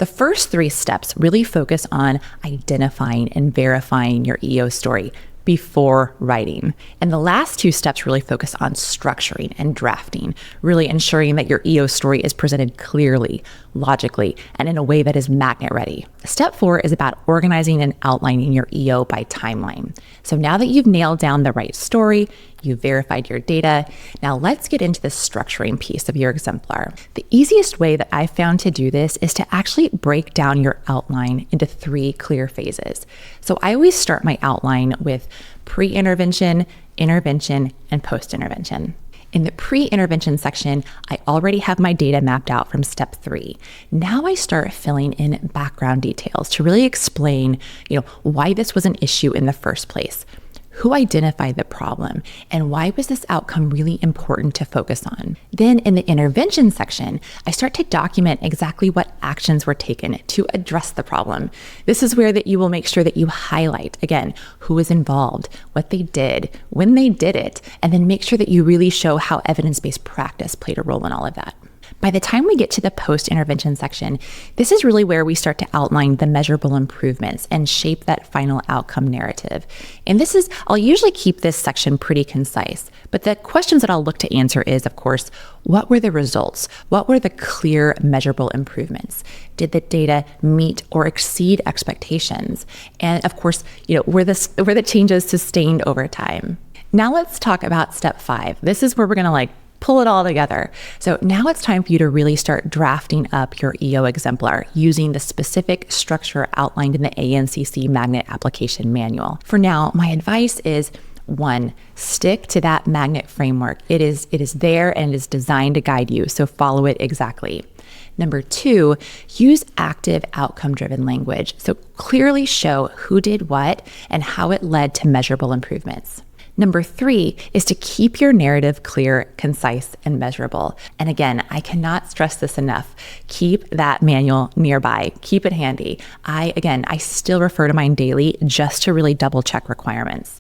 The first 3 steps really focus on identifying and verifying your EO story before writing. And the last 2 steps really focus on structuring and drafting, really ensuring that your EO story is presented clearly, logically, and in a way that is magnet ready. Step 4 is about organizing and outlining your EO by timeline. So now that you've nailed down the right story, you've verified your data, now let's get into the structuring piece of your exemplar. The easiest way that I've found to do this is to actually break down your outline into 3 clear phases. So I always start my outline with pre-intervention, intervention, and post-intervention. In the pre-intervention section, I already have my data mapped out from step 3. Now I start filling in background details to really explain, why this was an issue in the first place. Who identified the problem, and why was this outcome really important to focus on? Then in the intervention section, I start to document exactly what actions were taken to address the problem. This is where that you will make sure that you highlight, again, who was involved, what they did, when they did it, and then make sure that you really show how evidence-based practice played a role in all of that. By the time we get to the post-intervention section, this is really where we start to outline the measurable improvements and shape that final outcome narrative. And I'll usually keep this section pretty concise, but the questions that I'll look to answer is, of course, what were the results? What were the clear measurable improvements? Did the data meet or exceed expectations? And of course, were the changes sustained over time? Now let's talk about step 5. This is where we're gonna pull it all together. So now it's time for you to really start drafting up your EO exemplar using the specific structure outlined in the ANCC Magnet Application Manual. For now, my advice is 1, stick to that magnet framework. It is there and it is designed to guide you, so follow it exactly. Number 2, use active outcome-driven language. So clearly show who did what and how it led to measurable improvements. Number 3 is to keep your narrative clear, concise, and measurable. And again, I cannot stress this enough. Keep that manual nearby. Keep it handy. I still refer to mine daily just to really double check requirements.